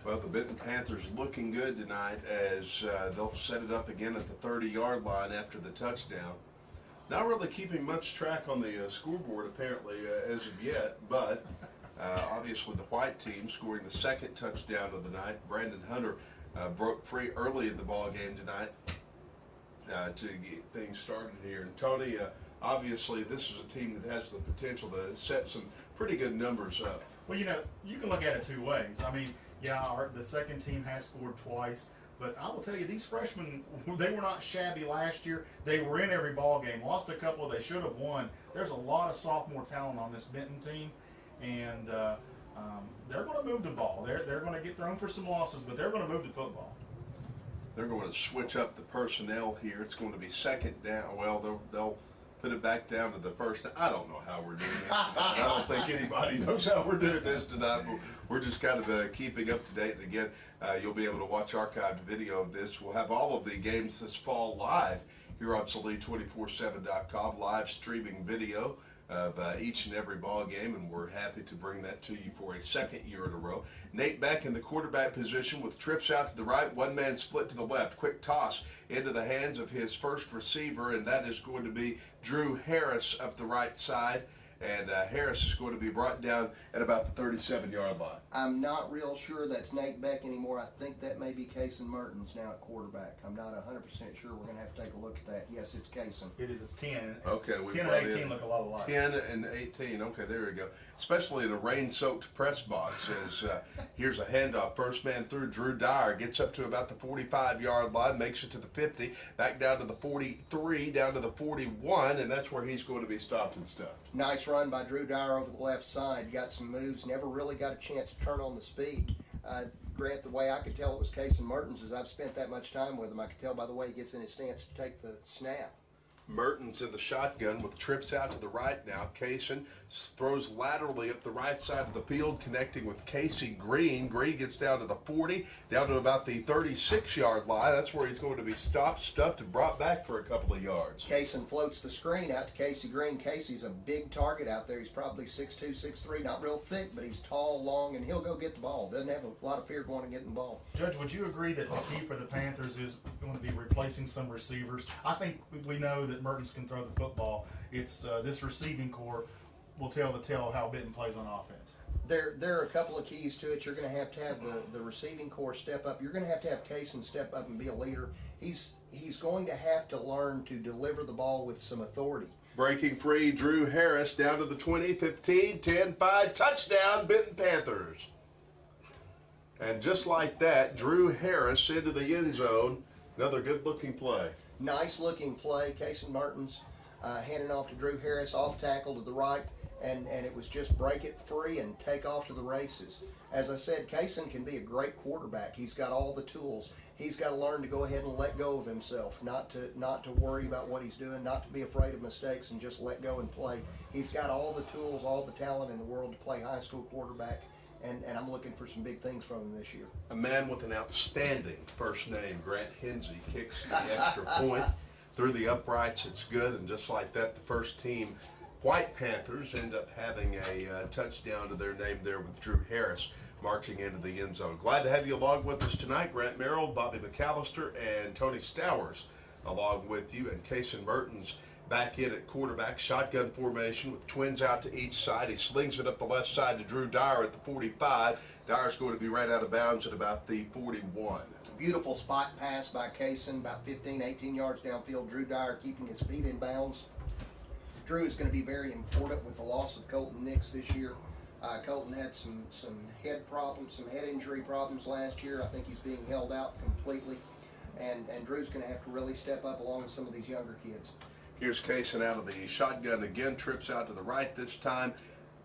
Well, the Benton Panthers looking good tonight as they'll set it up again at the 30-yard line after the touchdown. Not really keeping much track on the scoreboard apparently as of yet, but obviously the white team scoring the second touchdown of the night. Brandon Hunter broke free early in the ball game tonight to get things started here. And Tony, obviously this is a team that has the potential to set some pretty good numbers up. Well, you can look at it two ways. I mean, yeah, the second team has scored twice, but I will tell you, these freshmen, they were not shabby last year. They were in every ball game. Lost a couple they should have won. There's a lot of sophomore talent on this Benton team, and they're going to move the ball. They're going to get thrown for some losses, but they're going to move the football. They're going to switch up the personnel here. It's going to be second down. Well, they'll put it back down to the first. I don't know how we're doing this tonight. I don't think anybody knows how we're doing this tonight. But we're just kind of keeping up to date. And again, you'll be able to watch archived video of this. We'll have all of the games this fall live here on Salee247.com, live streaming video of each and every ball game, and we're happy to bring that to you for a second year in a row. Nate Beck in the quarterback position with trips out to the right, one man split to the left, quick toss into the hands of his first receiver, and that is going to be Drew Harris up the right side. And Harris is going to be brought down at about the 37-yard line. I'm not real sure that's Nate Beck anymore. I think that may be Cason Mertens now at quarterback. I'm not 100% sure. We're going to have to take a look at that. Yes, it's Cason. It is. It's 10. Okay, 10 and 18 look a lot alike. 10 and 18. Okay, there we go. Especially in a rain-soaked press box. As here's a handoff. First man through. Drew Dyer gets up to about the 45-yard line, makes it to the 50, back down to the 43, down to the 41, and that's where he's going to be stopped and stuffed. Nice run by Drew Dyer over the left side. Got some moves. Never really got a chance to turn on the speed. Grant, the way I could tell it was Cason Mertens is I've spent that much time with him. I could tell by the way he gets in his stance to take the snap. Mertens in the shotgun with trips out to the right now. Cason throws laterally up the right side of the field, connecting with Casey Green. Green gets down to the 40, down to about the 36-yard line. That's where he's going to be stopped, stuffed, and brought back for a couple of yards. Cason floats the screen out to Casey Green. Casey's a big target out there. He's probably 6'2", 6'3", not real thick, but he's tall, long, and he'll go get the ball. Doesn't have a lot of fear going to getting the ball. Judge, would you agree that the key for the Panthers is going to be replacing some receivers? I think we know that Mertens can throw the football. It's this receiving core will tell the tale how Benton plays on offense. There are a couple of keys to it. You're going to have the receiving core step up. You're going to have Cason step up and be a leader. He's going to have to learn to deliver the ball with some authority. Breaking free, Drew Harris down to the 20, 15, 10, 5, touchdown, Benton Panthers. And just like that, Drew Harris into the end zone. Another good-looking play. Nice looking play. Cason Mertens handing off to Drew Harris, off tackle to the right, and it was just break it free and take off to the races. As I said, Cason can be a great quarterback. He's got all the tools. He's got to learn to go ahead and let go of himself, not to worry about what he's doing, not to be afraid of mistakes, and just let go and play. He's got all the tools, all the talent in the world to play high school quarterback. And I'm looking for some big things from him this year. A man with an outstanding first name, Grant Hensey, kicks the extra point through the uprights. It's good, and just like that, the first team White Panthers end up having a touchdown to their name there with Drew Harris marching into the end zone. Glad to have you along with us tonight. Grant Merrill, Bobby McAllister, and Tony Stowers along with you, and Cason Mertens back in at quarterback, shotgun formation with twins out to each side. He slings it up the left side to Drew Dyer at the 45. Dyer's going to be right out of bounds at about the 41. Beautiful spot pass by Cason, about 15, 18 yards downfield. Drew Dyer keeping his feet in bounds. Drew is going to be very important with the loss of Colton Nix this year. Colton had some head problems, some head injury problems last year. I think he's being held out completely. And Drew's going to have to really step up along with some of these younger kids. Here's Cason out of the shotgun again, trips out to the right this time.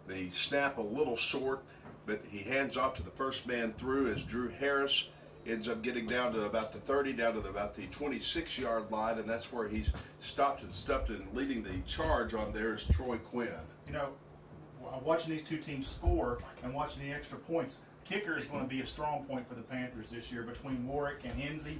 The snap a little short, but he hands off to the first man through as Drew Harris ends up getting down to about the 30, down to about the 26-yard line, and that's where he's stopped and stuffed, and leading the charge on there is Troy Quinn. You know, watching these two teams score and watching the extra points, kicker is going to be a strong point for the Panthers this year between Warwick and Hensey.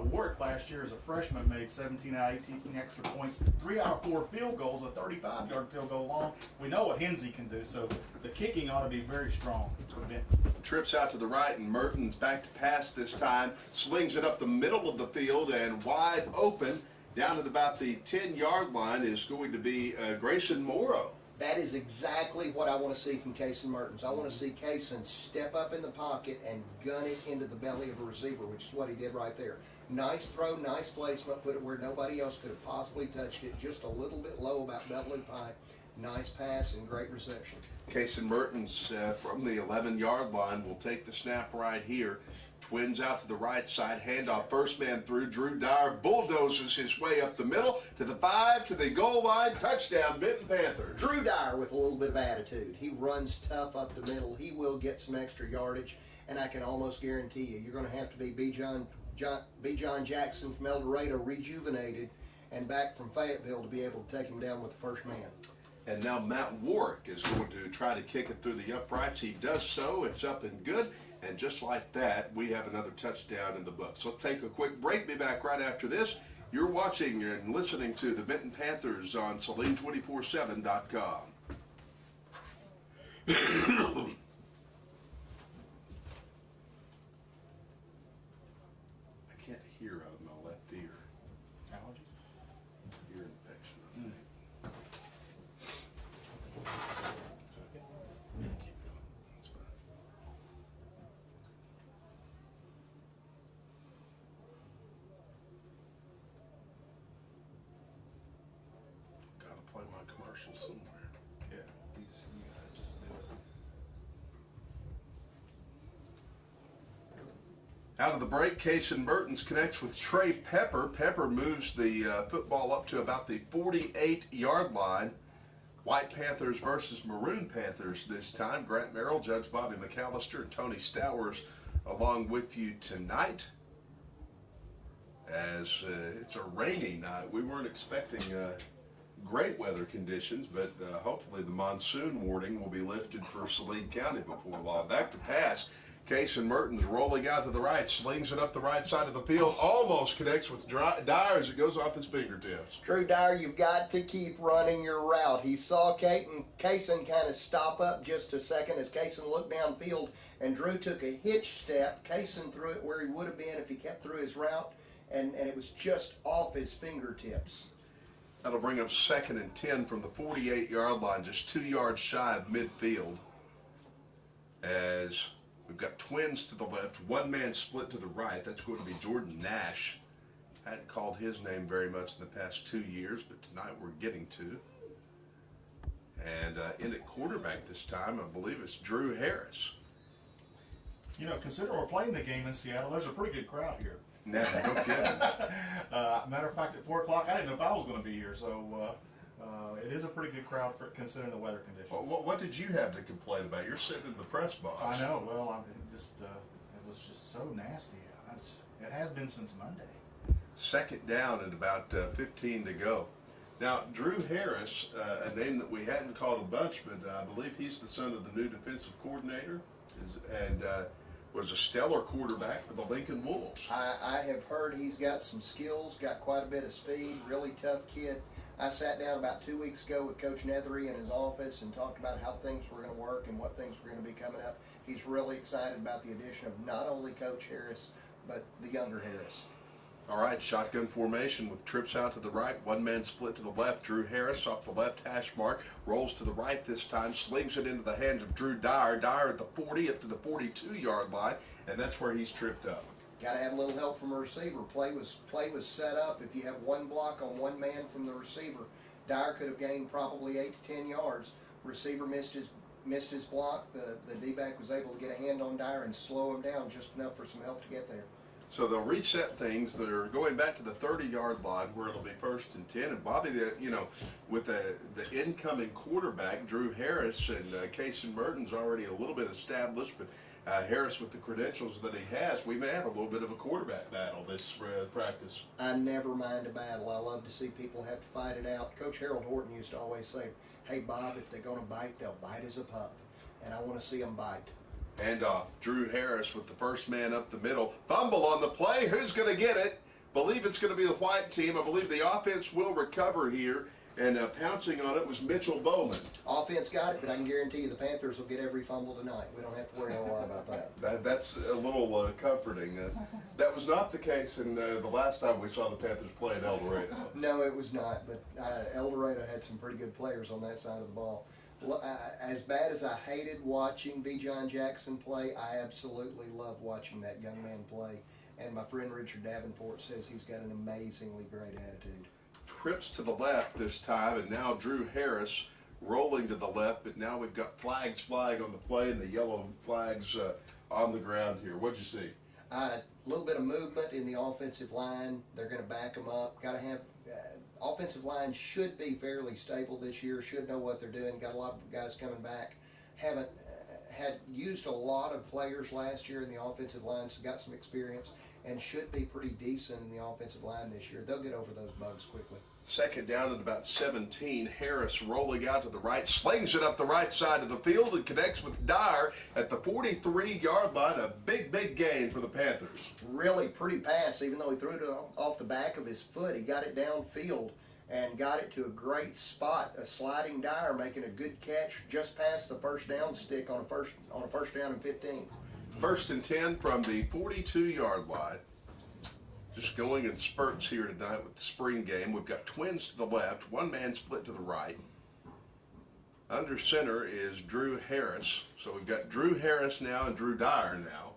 Warwick last year as a freshman made 17 out of 18 extra points, 3 out of 4 field goals, a 35-yard field goal long. We know what Hensey can do, so the kicking ought to be very strong. Benton. Trips out to the right, and Mertens back to pass this time. Slings it up the middle of the field and wide open. Down at about the 10-yard line is going to be Grayson Morrow. That is exactly what I want to see from Kaysen Mertens. I want to see Kaysen step up in the pocket and gun it into the belly of a receiver, which is what he did right there. Nice throw, nice placement, put it where nobody else could have possibly touched it, just a little bit low about belt loop high. Nice pass and great reception. Kaysen Mertens from the 11-yard line will take the snap right here. Twins out to the right side, handoff, first man through. Drew Dyer bulldozes his way up the middle to the 5, to the goal line. Touchdown, Benton Panther. Drew Dyer with a little bit of attitude. He runs tough up the middle. He will get some extra yardage, and I can almost guarantee you, you're going to have to be B. John Jackson from El Dorado rejuvenated and back from Fayetteville to be able to take him down with the first man. And now Matt Warwick is going to try to kick it through the uprights. He does so. It's up and good. And just like that, we have another touchdown in the books. Let's take a quick break. Be back right after this. You're watching and listening to the Benton Panthers on Saline247.com. I can't hear out of my left ear. Allergies? Ear infection, I think. Yeah, keep going. That's fine. Gotta play my commercial somewhere. Yeah. You just do it. Out of the break, Kaysen Mertens connects with Trey Pepper. Pepper moves the football up to about the 48-yard line. White Panthers versus Maroon Panthers this time. Grant Merrill, Judge Bobby McAllister, and Tony Stowers along with you tonight. As it's a rainy night. We weren't expecting great weather conditions, but hopefully the monsoon warning will be lifted for Saline County before long. Back to pass. Kaysen Mertens rolling out to the right, slings it up the right side of the field, almost connects with Dyer as it goes off his fingertips. Drew Dyer, you've got to keep running your route. He saw Kaysen kind of stop up just a second as Kaysen looked downfield, and Drew took a hitch step. Kaysen threw it where he would have been if he kept through his route, and it was just off his fingertips. That'll bring up 2nd and 10 from the 48-yard line, just 2 yards shy of midfield. As we've got twins to the left, one man split to the right. That's going to be Jordan Nash. Hadn't called his name very much in the past 2 years, but tonight we're getting to. And in at quarterback this time, I believe it's Drew Harris. You know, considering we're playing the game in Seattle, there's a pretty good crowd here. Nah, no kidding. Matter of fact, at 4 o'clock, I didn't know if I was going to be here, so it is a pretty good crowd for considering the weather conditions. What did you have to complain about? You're sitting in the press box. I know. Well, it was just so nasty. It has been since Monday. 2nd down and about 15 to go. Now, Drew Harris, a name that we hadn't called a bunch, but I believe he's the son of the new defensive coordinator, and was a stellar quarterback for the Lincoln Wolves. I have heard he's got some skills, got quite a bit of speed, really tough kid. I sat down about 2 weeks ago with Coach Nethery in his office and talked about how things were going to work and what things were going to be coming up. He's really excited about the addition of not only Coach Harris, but the younger Harris. All right, shotgun formation with trips out to the right, one man split to the left. Drew Harris off the left hash mark, rolls to the right this time, slings it into the hands of Drew Dyer. Dyer at the 40 up to the 42-yard line, and that's where he's tripped up. Got to have a little help from a receiver. Play was set up. If you have one block on one man from the receiver, Dyer could have gained probably 8 to 10 yards. Receiver missed his block. The D-back was able to get a hand on Dyer and slow him down just enough for some help to get there. So they'll reset things. They're going back to the 30-yard line where it'll be 1st and 10. And Bobby, with the incoming quarterback, Drew Harris, and Kaysen Mertens already a little bit established, but Harris with the credentials that he has, we may have a little bit of a quarterback battle this practice. I never mind a battle. I love to see people have to fight it out. Coach Harold Horton used to always say, hey, Bob, if they're going to bite, they'll bite as a pup. And I want to see them bite. Handoff, Drew Harris with the first man up the middle. Fumble on the play. Who's going to get it? Believe it's going to be the white team. I believe the offense will recover here And pouncing on it was Mitchell Bowman. Offense got it, but I can guarantee you the Panthers will get every fumble tonight. We don't have to worry a lot about that. That's a little comforting. That was not the case in the last time we saw the Panthers play at El Dorado. No, it was not, but El Dorado had some pretty good players on that side of the ball. As bad as I hated watching B. John Jackson play, I absolutely love watching that young man play. And my friend Richard Davenport says he's got an amazingly great attitude. Trips to the left this time, and now Drew Harris rolling to the left, but now we've got flags flying on the play and the yellow flags on the ground here. What'd you see? A little bit of movement in the offensive line. They're going to back them up. Got to have offensive line should be fairly stable this year. Should know what they're doing. Got a lot of guys coming back. Haven't had used a lot of players last year in the offensive line, so got some experience and should be pretty decent in the offensive line this year. They'll get over those bugs quickly. Second down at about 17. Harris rolling out to the right, slings it up the right side of the field and connects with Dyer at the 43-yard line. A big, big gain for the Panthers. Really pretty pass, even though he threw it off the back of his foot. He got it downfield and got it to a great spot. A sliding Dyer making a good catch just past the first down stick on a first down and 15. First and 10 from the 42-yard line. Just going in spurts here tonight with the spring game. We've got twins to the left, one man split to the right. Under center is Drew Harris. So we've got Drew Harris now and Drew Dyer now.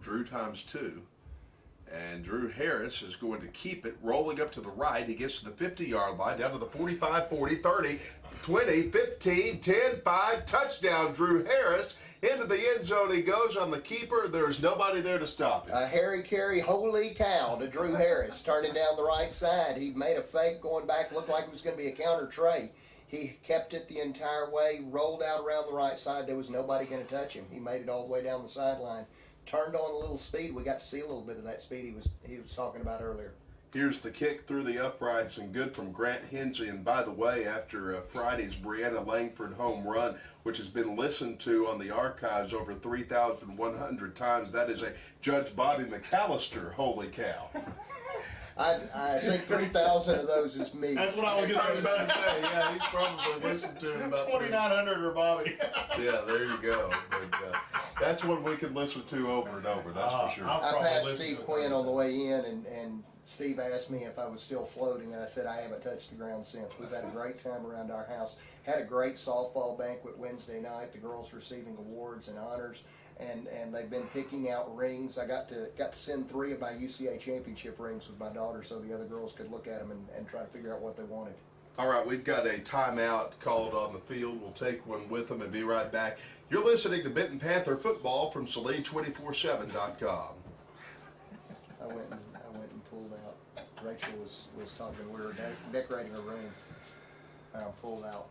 Drew times 2. And Drew Harris is going to keep it rolling up to the right. He gets to the 50-yard line, down to the 45, 40, 30, 20, 15, 10, 5. Touchdown, Drew Harris. Into the end zone he goes on the keeper. There's nobody there to stop him. A Harry Carey, holy cow, to Drew Harris, turning down the right side. He made a fake going back, looked like it was going to be a counter tray. He kept it the entire way, rolled out around the right side. There was nobody going to touch him. He made it all the way down the sideline. Turned on a little speed. We got to see a little bit of that speed he was talking about earlier. Here's the kick through the uprights and good from Grant Hensey. And by the way, after Friday's Brianna Langford home run, which has been listened to on the archives over 3,100 times, that is a Judge Bobby McAllister holy cow. I think 3,000 of those is me. That's what I was about to say. Yeah, he's probably listened to it about 2,900 or Bobby. Yeah, there you go. But, that's one we can listen to over and over, that's for sure. I passed Steve Quinn on the way in, and Steve asked me if I was still floating, and I said I haven't touched the ground since. We've had a great time around our house. Had a great softball banquet Wednesday night. The girls receiving awards and honors, and they've been picking out rings. I got to send 3 of my UCA championship rings with my daughter so the other girls could look at them and try to figure out what they wanted. All right, we've got a timeout called on the field. We'll take one with them and be right back. You're listening to Benton Panther football from Saline247.com. I went and pulled out. Rachel was talking. We were decorating her room. I pulled out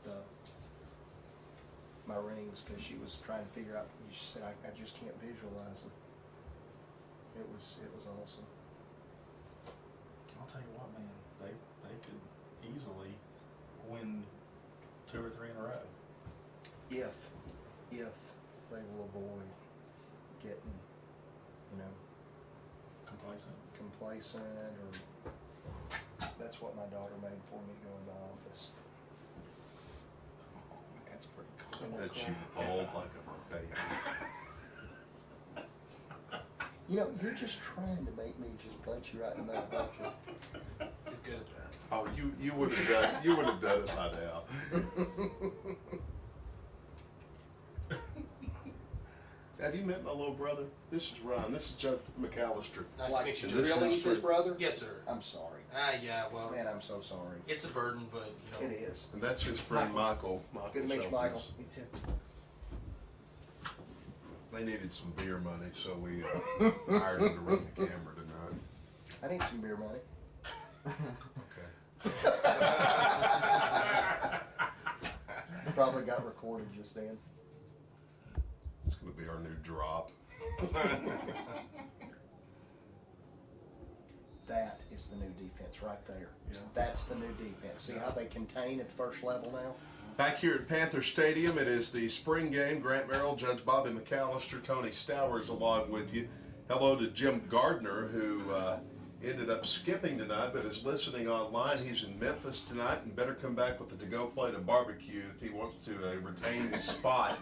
my rings because she was trying to figure out. She said, "I just can't visualize them." It was awesome. I'll tell you what, man, they could easily win 2 or 3 in a row. If they will avoid getting, complacent, or that's what my daughter made for me to go in the office. That's pretty cool. That she bawled like a baby. You're just trying to make me just punch you right in the mouth, aren't you? He's good at that. Oh, you would have done it by now. Have you met my little brother? This is Ron. This is Judge McAllister. Nice to meet you. This Really, is his for- brother? Yes, sir. I'm sorry. Yeah, well, Man, I'm so sorry. it's a burden, but, It is. And that's his friend Michael. Good to meet you, Michael. Me too. They needed some beer money, so we hired him to run the camera tonight. I need some beer money. Okay. Probably got recorded just then. It's going to be our new drop. That is the new defense right there. Yeah. That's the new defense. See how they contain at the first level now? Back here at Panther Stadium, it is the spring game. Grant Merrill, Judge Bobby McAllister, Tony Stowers along with you. Hello to Jim Gardner, who ended up skipping tonight, but is listening online. He's in Memphis tonight and better come back with the to-go plate of barbecue if he wants to retain his spot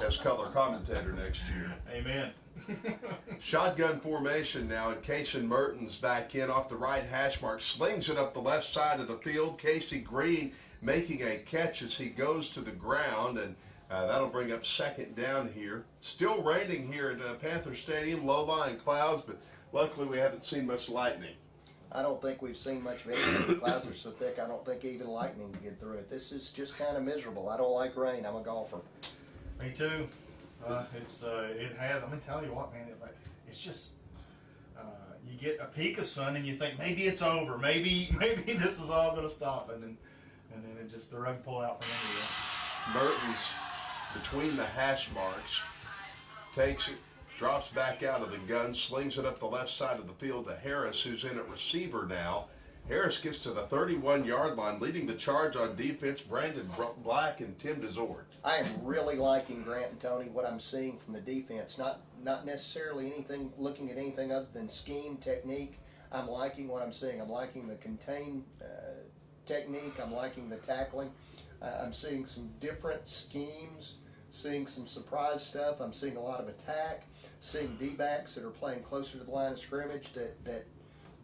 as color commentator next year. Amen. Shotgun formation now, and Kaysen Mertens back in off the right hash mark, slings it up the left side of the field. Casey Green making a catch as he goes to the ground, and that'll bring up second down here. Still raining here at Panther Stadium, low-lying clouds, but luckily we haven't seen much lightning. I don't think we've seen much of anything. The clouds are so thick, I don't think even lightning can get through it. This is just kind of miserable. I don't like rain. I'm a golfer. Me too. It has. I'm gonna tell you what, man. It's just you get a peak of sun and you think maybe it's over. Maybe this is all gonna stop, and then it just the rug pulled out from under you. Mertens between the hash marks takes it, drops back out of the gun, slings it up the left side of the field to Harris, who's in at receiver now. Harris gets to the 31-yard line, leading the charge on defense, Brandon Black and Tim DeZord. I am really liking Grant and Tony, what I'm seeing from the defense. Not necessarily looking at anything other than scheme, technique. I'm liking what I'm seeing. I'm liking the contain technique. I'm liking the tackling. I'm seeing some different schemes, seeing some surprise stuff. I'm seeing a lot of attack, seeing D-backs that are playing closer to the line of scrimmage that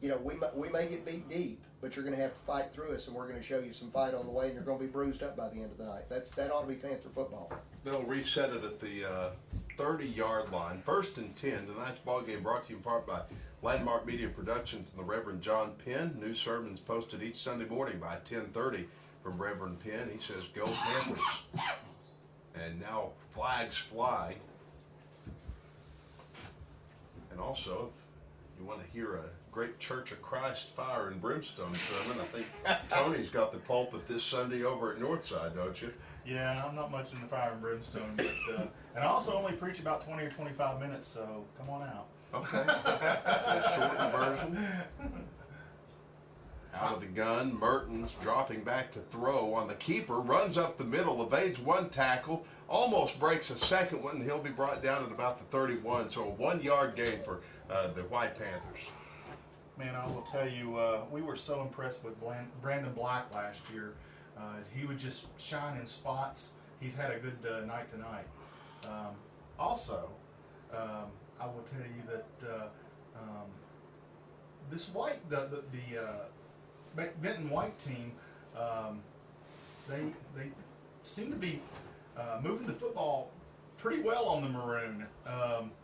you know, we may get beat deep, but you're going to have to fight through us, and we're going to show you some fight on the way, and you're going to be bruised up by the end of the night. That ought to be Panther football. They'll reset it at the 30-yard line. 1st and 10. Tonight's ball game brought to you in part by Landmark Media Productions and the Reverend John Penn. New sermons posted each Sunday morning by 10:30 from Reverend Penn. He says, "Go Panthers." And now flags fly. And also, if you want to hear a great Church of Christ fire and brimstone sermon, I think Tony's got the pulpit this Sunday over at Northside, don't you? Yeah, I'm not much in the fire and brimstone, but and I also only preach about 20 or 25 minutes, so come on out. Okay. The shortened version. Out of the gun, Mertens dropping back to throw on the keeper, runs up the middle, evades one tackle, almost breaks a second one, and he'll be brought down at about the 31. So a 1-yard gain for the White Panthers. Man, I will tell you, we were so impressed with Brandon Black last year. He would just shine in spots. He's had a good night tonight. Also, I will tell you that this White, the Benton White team, they seem to be moving the football pretty well on the maroon.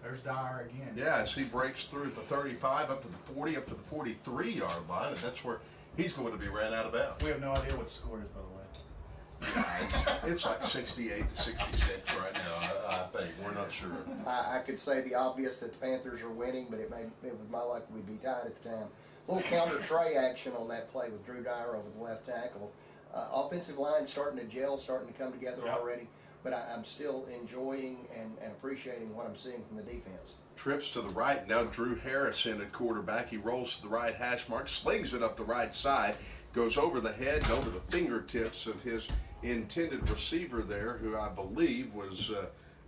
There's Dyer again. Yeah, as he breaks through the 35 up to the 40, up to the 43-yard line, and that's where he's going to be ran out of bounds. We have no idea what the score is, by the way. It's like 68 to 66 right now, I think. We're not sure. I could say the obvious that the Panthers are winning, but it was my luck we'd be tied at the time. A little counter tray action on that play with Drew Dyer over the left tackle. Offensive line starting to gel, starting to come together already. But I'm still enjoying and appreciating what I'm seeing from the defense. Trips to the right. Now Drew Harris in at quarterback. He rolls to the right hash mark, slings it up the right side, goes over the head and over the fingertips of his intended receiver there, who I believe was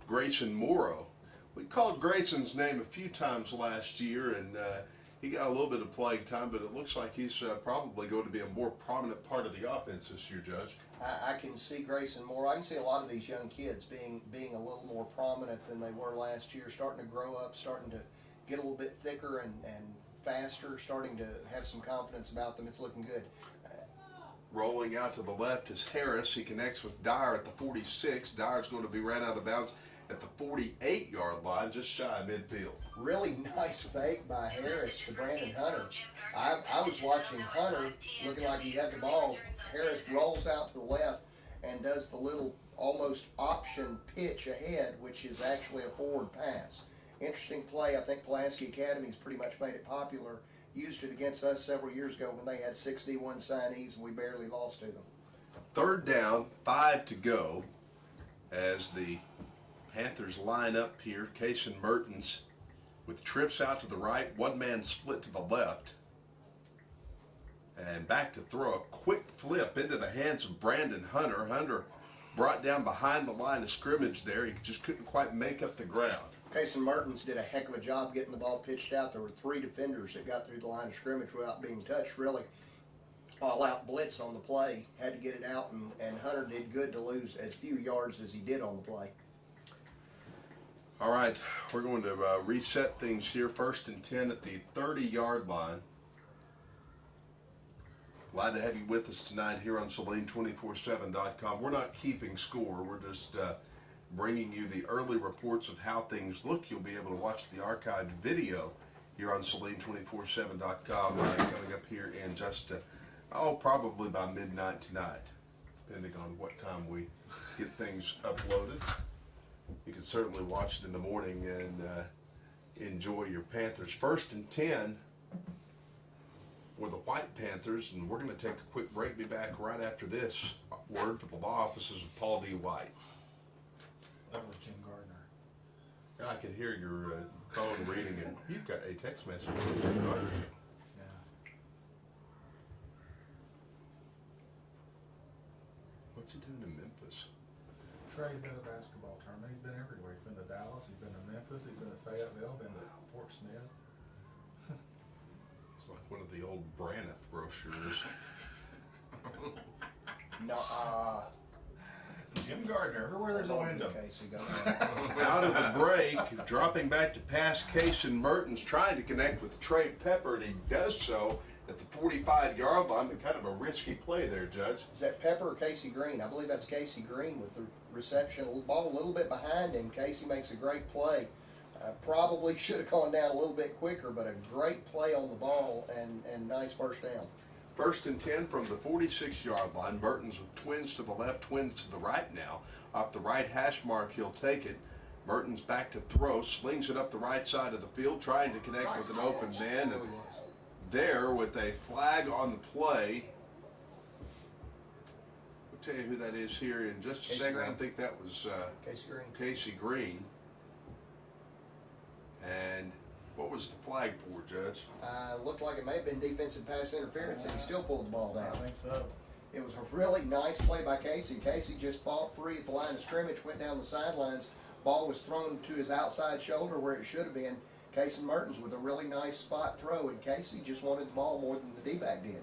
Grayson Morrow. We called Grayson's name a few times last year, and he got a little bit of playing time, but it looks like he's probably going to be a more prominent part of the offense this year, Judge. I can see Grayson Moore. I can see a lot of these young kids being a little more prominent than they were last year, starting to grow up, starting to get a little bit thicker and faster, starting to have some confidence about them. It's looking good. Rolling out to the left is Harris. He connects with Dyer at the 46. Dyer's going to be ran out of bounds at the 48-yard line, just shy of midfield. Really nice fake by Harris to Brandon Hunter. I was watching Hunter looking like he had the ball. Harris rolls out to the left and does the little almost option pitch ahead, which is actually a forward pass. Interesting play. I think Pulaski Academy's pretty much made it popular. Used it against us several years ago when they had 6 D1 signees and we barely lost to them. 3rd down, 5 to go as the Panthers line up here. Kaysen Mertens with trips out to the right, one-man split to the left. And back to throw, a quick flip into the hands of Brandon Hunter. Hunter brought down behind the line of scrimmage there. He just couldn't quite make up the ground. Kason Mertens did a heck of a job getting the ball pitched out. There were 3 defenders that got through the line of scrimmage without being touched, really. All out blitz on the play, had to get it out, and Hunter did good to lose as few yards as he did on the play. All right, we're going to reset things here. 1st and 10 at the 30-yard line. Glad to have you with us tonight here on Saline247.com. We're not keeping score. We're just bringing you the early reports of how things look. You'll be able to watch the archived video here on Saline247.com coming up here in just, probably by midnight tonight, depending on what time we get things uploaded. You can certainly watch it in the morning and enjoy your Panthers. 1st and 10 for the White Panthers, and we're going to take a quick break. Be back right after this. Word for the law offices of Paul D. White. That was Jim Gardner. I could hear your phone reading it. You've got a text message from Jim Gardner. Yeah. What's he doing in Memphis? Trey's got a basketball tournament. He's been everywhere. He's been to Dallas. He's been to Memphis. He's been to Fayetteville. Been to Fort Smith. It's like one of the old Braniff brochures. No, Jim Gardner. Everywhere there's a window. Casey, go ahead. Out of the break, dropping back to pass, Kason Mertens trying to connect with Trey Pepper, and he does so at the 45-yard line, but kind of a risky play there, Judge. Is that Pepper or Casey Green? I believe that's Casey Green with the reception. Ball a little bit behind him. Casey makes a great play. Probably should have gone down a little bit quicker, but a great play on the ball and nice first down. 1st and 10 from the 46-yard line. Mertens with twins to the left, twins to the right now. Off the right hash mark, he'll take it. Mertens back to throw, slings it up the right side of the field, trying to connect with an open man. And there with a flag on the play. We'll tell you who that is here in just a Casey second. Green. I think that was Casey Green. Casey Green. And what was the flag for, Judge? Looked like it may have been defensive pass interference, and he still pulled the ball I down. think so. It was a really nice play by Casey. Casey just fought free at the line of scrimmage, went down the sidelines. Ball was thrown to his outside shoulder where it should have been. Kason Mertens with a really nice spot throw, and Casey just wanted the ball more than the D-back did.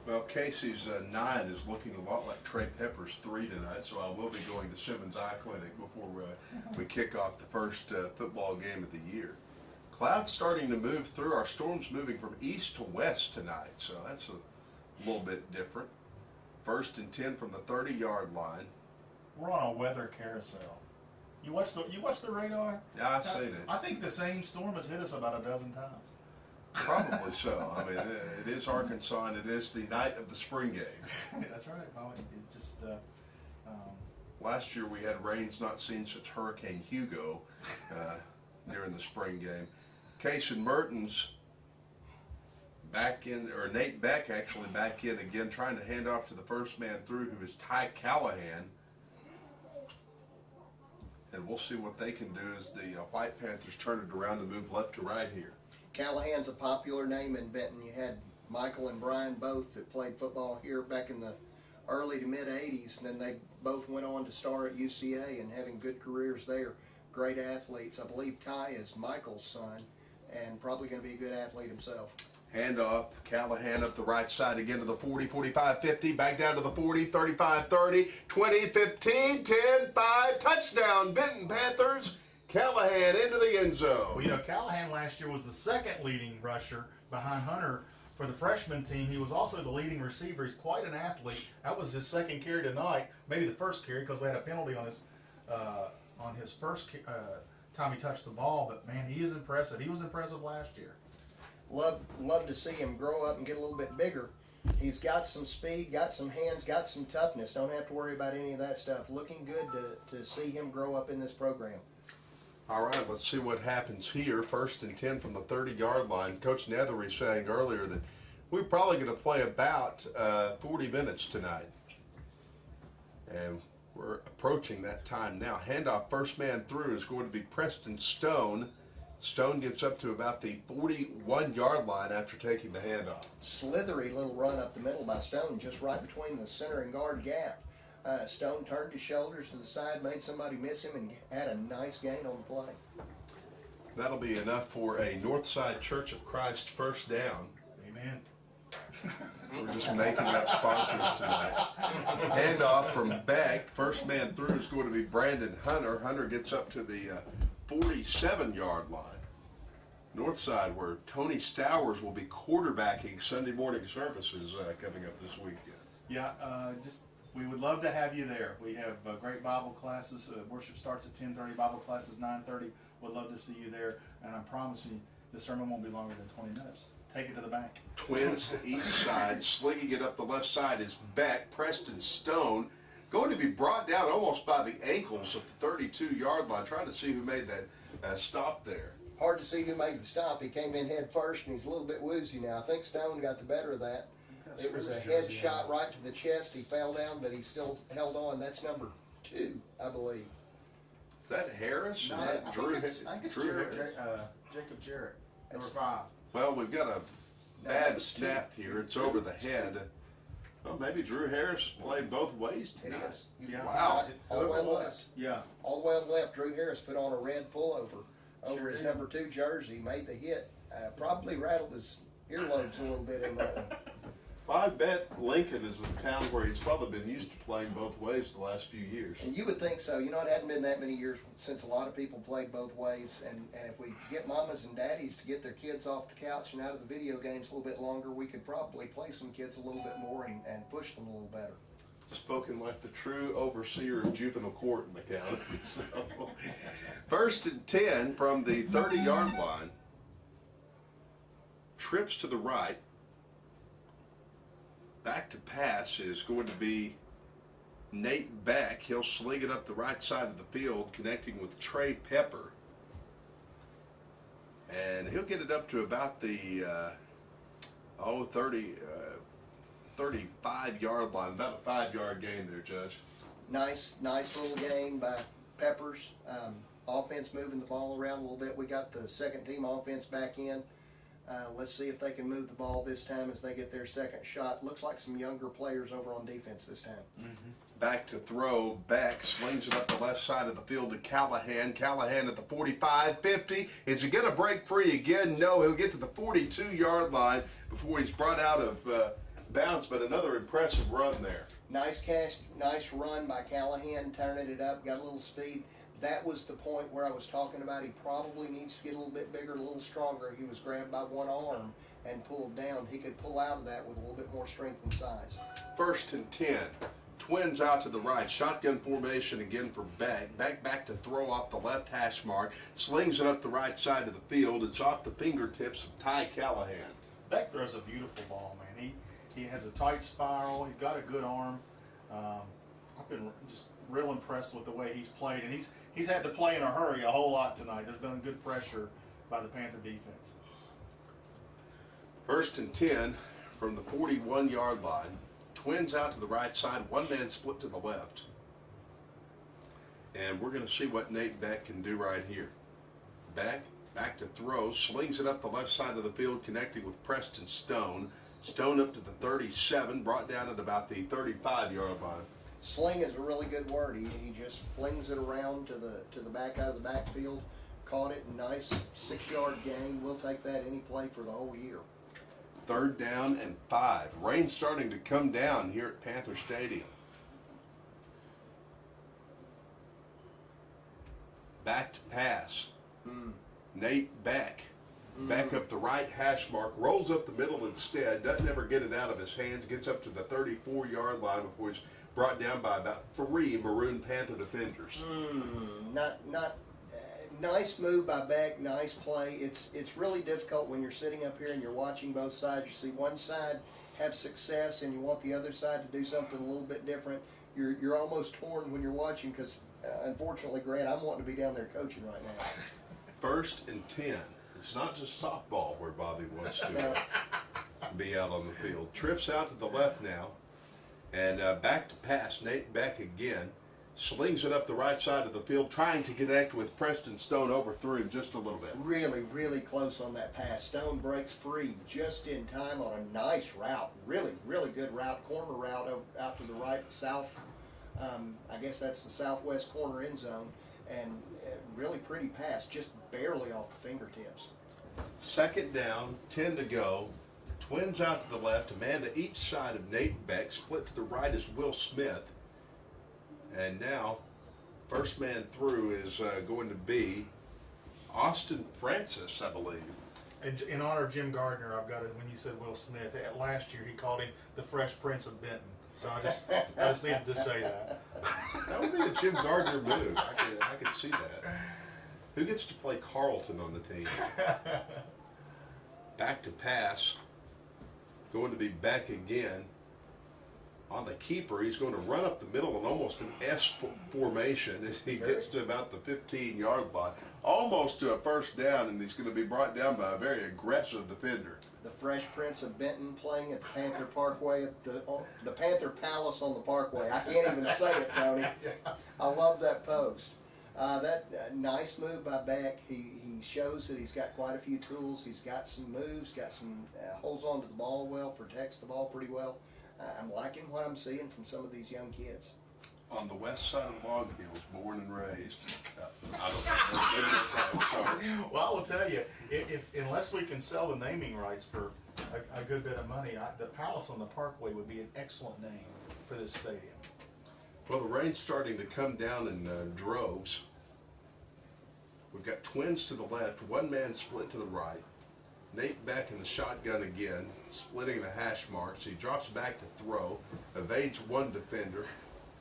Well, Casey's 9 is looking a lot like Trey Pepper's 3 tonight, so I will be going to Simmons Eye Clinic before we kick off the first football game of the year. Clouds starting to move through. Our storm's moving from east to west tonight, so that's a little bit different. 1st and 10 from the 30-yard line. We're on a weather carousel. You watch the radar? Yeah, I've seen it. I think the same storm has hit us about a dozen times. Probably so. I mean, it is Arkansas, and it is the night of the spring game. That's right. Well, it just Last year we had rains not seen since Hurricane Hugo during the spring game. Kason Mertens back in, or Nate Beck actually back in again, trying to hand off to the first man through, who is Ty Callahan. And we'll see what they can do as the White Panthers turn it around and move left to right here. Callahan's a popular name in Benton. You had Michael and Brian both that played football here back in the early to mid 80s, and then they both went on to star at UCA and having good careers there. Great athletes. I believe Ty is Michael's son and probably going to be a good athlete himself. Handoff, Callahan up the right side again to the 40, 45, 50, back down to the 40, 35, 30, 20, 15, 10, 5, touchdown, Benton Panthers. Callahan into the end zone. Well, you know, Callahan last year was the second leading rusher behind Hunter for the freshman team. He was also the leading receiver. He's quite an athlete. That was his second carry tonight, maybe the first carry because we had a penalty on his first time he touched the ball. But man, he is impressive. He was impressive last year. Love to see him grow up and get a little bit bigger. He's got some speed, got some hands, got some toughness. Don't have to worry about any of that stuff. Looking good to see him grow up in this program. All right, let's see what happens here. 1st and 10 from the 30-yard line. Coach Nethery saying earlier that we're probably going to play about 40 minutes tonight. And we're approaching that time now. Handoff, first man through is going to be Preston Stone. Stone gets up to about the 41-yard line after taking the handoff. Slithery little run up the middle by Stone, just right between the center and guard gap. Stone turned his shoulders to the side, made somebody miss him, and had a nice gain on the play. That'll be enough for a Northside Church of Christ first down. Amen. We're just making up sponsors tonight. Handoff from Beck. First man through is going to be Brandon Hunter. Hunter gets up to the 47-yard line. Northside, where Tony Stowers will be quarterbacking Sunday morning services coming up this weekend. Yeah, we would love to have you there. We have great Bible classes. Worship starts at 10:30. Bible classes 9:30. Would love to see you there. And I'm promising you, the sermon won't be longer than 20 minutes. Take it to the bank. Twins to each side, slinging it up the left side is Beck. Preston Stone going to be brought down almost by the ankles at the 32-yard line. Trying to see who made that stop there. Hard to see who made the stop. He came in head first, and he's a little bit woozy now. I think Stone got the better of that. It was a head shot right to the chest. He fell down, but he still held on. That's number 2, I believe. Is that Harris? No, Is that I think it's Drew Jacob Harris? Jarrett, number That's- 5. Well, we've got a No, bad it's snap here. It's over the head. Well, maybe Drew Harris played both ways It tonight. is. Yeah. Wow. All the way Whoever it left. was. Yeah. All the way on the left, Drew Harris put on a red pullover over Sure his did. number 2 jersey, made the hit. Probably rattled his earlobes a little bit in that one. Well, I bet Lincoln is a town where he's probably been used to playing both ways the last few years. And you would think so. You know, it hadn't been that many years since a lot of people played both ways. And if we get mamas and daddies to get their kids off the couch and out of the video games a little bit longer, we could probably play some kids a little bit more and push them a little better. Spoken like the true overseer of juvenile court in the county. So, first and 10 from the 30-yard line. Trips to the right. Back to pass is going to be Nate Beck. He'll sling it up the right side of the field, connecting with Trey Pepper. And he'll get it up to about the 35-yard line. About a 5-yard gain there, Judge. Nice little game by Peppers. Offense moving the ball around a little bit. We got the second team offense back in. Let's see if they can move the ball this time as they get their second shot. Looks like some younger players over on defense this time. Back to throw. Beck slings it up the left side of the field to Callahan. Callahan at the 45, 50. Is he going to break free again? No, he'll get to the 42-yard line before he's brought out of bounds, but another impressive run there. Nice run by Callahan, turning it up, got a little speed. That was the point where I was talking about he probably needs to get a little bit bigger, a little stronger. He was grabbed by one arm and pulled down. He could pull out of that with a little bit more strength and size. First and 10. Twins out to the right. Shotgun formation again for Beck. Beck back to throw off the left hash mark. Slings it up the right side of the field. It's off the fingertips of Ty Callahan. Beck throws a beautiful ball, man. He has a tight spiral. He's got a good arm. I've been just real impressed with the way he's played, and he's had to play in a hurry a whole lot tonight. There's been good pressure by the Panther defense. First and 10 from the 41-yard line. Twins out to the right side. One man split to the left. And we're going to see what Nate Beck can do right here. Beck back to throw. Slings it up the left side of the field, connecting with Preston Stone. Stone up to the 37, brought down at about the 35-yard line. Sling is a really good word. He just flings it around to the back out of the backfield. Caught it, nice 6-yard gain. We'll take that any play for the whole year. Third down and 5. Rain's starting to come down here at Panther Stadium. Back to pass. Nate Beck. Back up the right hash mark, rolls up the middle instead, doesn't ever get it out of his hands, gets up to the 34-yard line before he's brought down by about 3 Maroon Panther defenders. Nice move by Beck, nice play. It's really difficult when you're sitting up here and you're watching both sides. You see one side have success and you want the other side to do something a little bit different. You're almost torn when you're watching because, unfortunately, Grant, I'm wanting to be down there coaching right now. First and 10. It's not just softball where Bobby wants to be out on the field. Trips out to the left now. And back to pass. Nate Beck again. Slings it up the right side of the field, trying to connect with Preston Stone. Overthrew him just a little bit. Really, really close on that pass. Stone breaks free just in time on a nice route. Really, really good route. Corner route out to the right, south I guess that's the southwest corner end zone, and really pretty pass, just barely off the fingertips. Second down, 10 to go. Twins out to the left, a man to each side of Nate Beck. Split to the right is Will Smith. And now, first man through is going to be Austin Francis, I believe. And in honor of Jim Gardner, I've got it. When you said Will Smith, last year he called him the Fresh Prince of Benton. So I just needed to say that. That would be a Jim Gardner move. I could see that. Who gets to play Carlton on the team? Back to pass. Going to be Beck again. On the keeper, he's going to run up the middle in almost an S formation as he gets to about the 15-yard line. Almost to a first down, and he's going to be brought down by a very aggressive defender. The Fresh Prince of Benton playing at the Panther Parkway, at the Panther Palace on the Parkway. I can't even say it, Tony. I love that post. That nice move by Beck. He shows that he's got quite a few tools. He's got some moves, got some holds on to the ball well, protects the ball pretty well. I'm liking what I'm seeing from some of these young kids. On the west side of Log Hills, born and raised. I don't know. Maybe that's how it starts. Well, I will tell you, if unless we can sell the naming rights for a good bit of money, the Palace on the Parkway would be an excellent name for this stadium. Well, the rain's starting to come down in droves. We've got Twins to the left, one man split to the right. Nate Beck in the shotgun again, splitting the hash marks. He drops back to throw, evades one defender,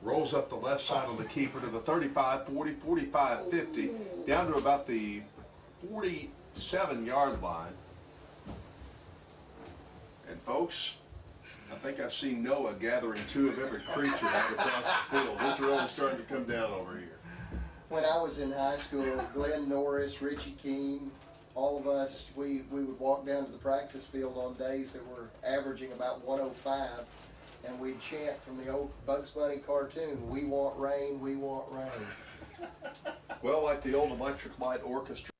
rolls up the left side on the keeper to the 35, 40, 45, 50, down to about the 47-yard line. And folks, I think I see Noah gathering two of every creature out across the field. It's really starting to come down over here. When I was in high school, Glenn Norris, Richie Keene, all of us, we would walk down to the practice field on days that were averaging about 105, and we'd chant from the old Bugs Bunny cartoon, "We want rain, we want rain." Well, like the old Electric Light Orchestra